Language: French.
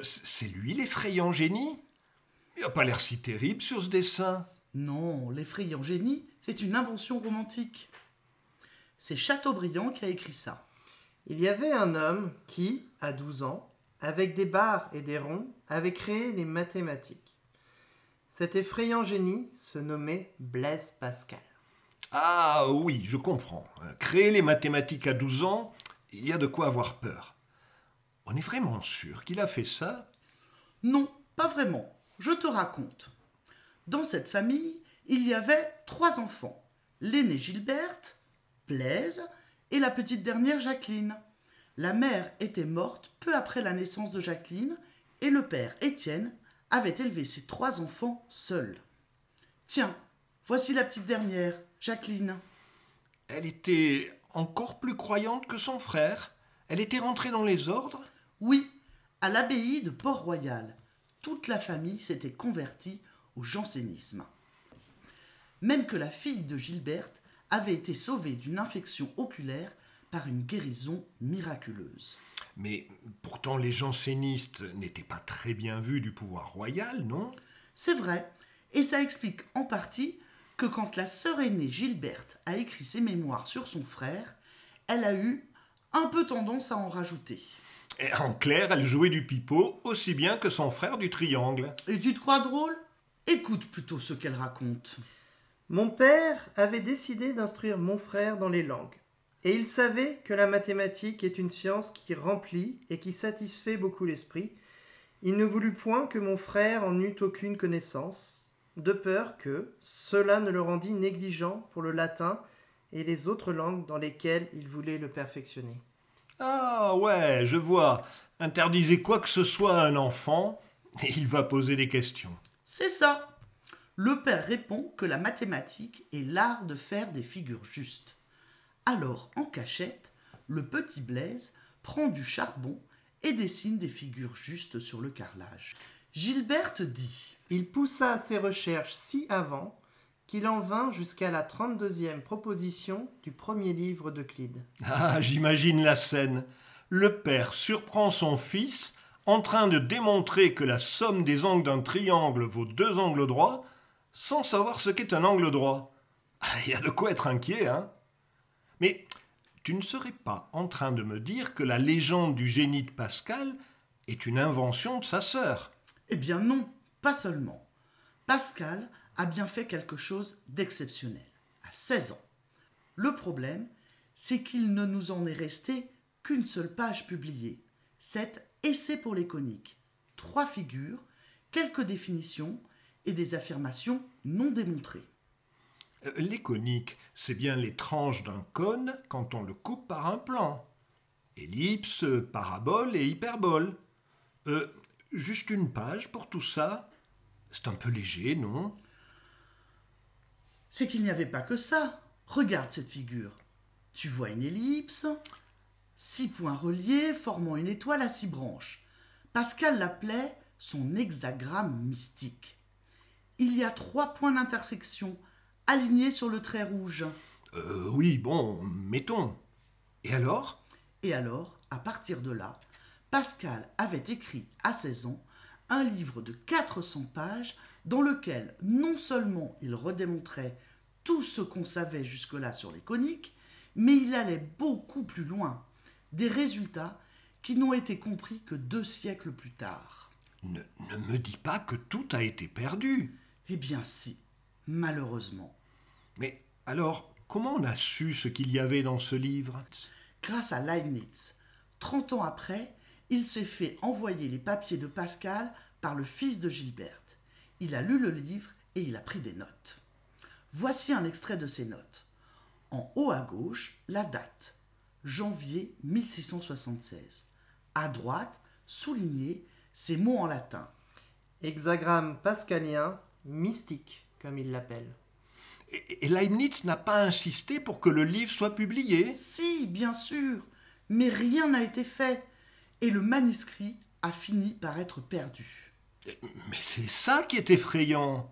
C'est lui l'effrayant génie? Il n'a pas l'air si terrible sur ce dessin. Non, l'effrayant génie, c'est une invention romantique. C'est Chateaubriand qui a écrit ça. Il y avait un homme qui, à 12 ans, avec des barres et des ronds, avait créé les mathématiques. Cet effrayant génie se nommait Blaise Pascal. Ah oui, je comprends. Créer les mathématiques à 12 ans, il y a de quoi avoir peur. On est vraiment sûr qu'il a fait ça? Non, pas vraiment. Je te raconte. Dans cette famille, il y avait 3 enfants. L'aîné Gilberte, Blaise et la petite dernière Jacqueline. La mère était morte peu après la naissance de Jacqueline et le père Étienne avait élevé ses 3 enfants seul. Tiens, voici la petite dernière, Jacqueline. Elle était encore plus croyante que son frère. Elle était rentrée dans les ordres. Oui, à l'abbaye de Port-Royal. Toute la famille s'était convertie au jansénisme. Même que la fille de Gilberte avait été sauvée d'une infection oculaire par une guérison miraculeuse. Mais pourtant les jansénistes n'étaient pas très bien vus du pouvoir royal, non? C'est vrai, et ça explique en partie que quand la sœur aînée Gilberte a écrit ses mémoires sur son frère, elle a eu un peu tendance à en rajouter. Et en clair, elle jouait du pipeau aussi bien que son frère du triangle. Et tu te crois drôle? Écoute plutôt ce qu'elle raconte. Mon père avait décidé d'instruire mon frère dans les langues. Et il savait que la mathématique est une science qui remplit et qui satisfait beaucoup l'esprit. Il ne voulut point que mon frère en eût aucune connaissance, de peur que cela ne le rendît négligent pour le latin et les autres langues dans lesquelles il voulait le perfectionner. Ah ouais, je vois. Interdisez quoi que ce soit à un enfant, et il va poser des questions. C'est ça. Le père répond que la mathématique est l'art de faire des figures justes. Alors, en cachette, le petit Blaise prend du charbon et dessine des figures justes sur le carrelage. Gilberte dit Il poussa ses recherches si avant qu'il en vint jusqu'à la 32e proposition du premier livre d'Euclide. Ah, j'imagine la scène. Le père surprend son fils en train de démontrer que la somme des angles d'un triangle vaut 2 angles droits, sans savoir ce qu'est un angle droit. Ah, il y a de quoi être inquiet, hein? Mais tu ne serais pas en train de me dire que la légende du génie de Pascal est une invention de sa sœur? Eh bien non, pas seulement. Pascal a bien fait quelque chose d'exceptionnel, à 16 ans. Le problème, c'est qu'il ne nous en est resté qu'une seule page publiée. C'est Essai pour les coniques. 3 figures, quelques définitions et des affirmations non démontrées. Les coniques, c'est bien les tranches d'un cône quand on le coupe par un plan. Ellipse, parabole et hyperbole. Juste une page pour tout ça? C'est un peu léger, non? C'est qu'il n'y avait pas que ça. Regarde cette figure. Tu vois une ellipse, 6 points reliés formant une étoile à 6 branches. Pascal l'appelait son hexagramme mystique. Il y a 3 points d'intersection alignés sur le trait rouge. Oui, bon, mettons. Et alors? Et alors, à partir de là, Pascal avait écrit à 16 ans un livre de 400 pages dans lequel non seulement il redémontrait tout ce qu'on savait jusque-là sur les coniques, mais il allait beaucoup plus loin, des résultats qui n'ont été compris que 2 siècles plus tard. Ne me dis pas que tout a été perdu. Eh bien si, malheureusement. Mais alors, comment on a su ce qu'il y avait dans ce livre? Grâce à Leibniz, 30 ans après, il s'est fait envoyer les papiers de Pascal par le fils de Gilberte. Il a lu le livre et il a pris des notes. Voici un extrait de ces notes. En haut à gauche, la date, janvier 1676. À droite, souligné, ces mots en latin. Hexagramme pascalien, mystique, comme il l'appelle. Et Leibniz n'a pas insisté pour que le livre soit publié? Si, bien sûr, mais rien n'a été fait. Et le manuscrit a fini par être perdu. Mais c'est ça qui est effrayant.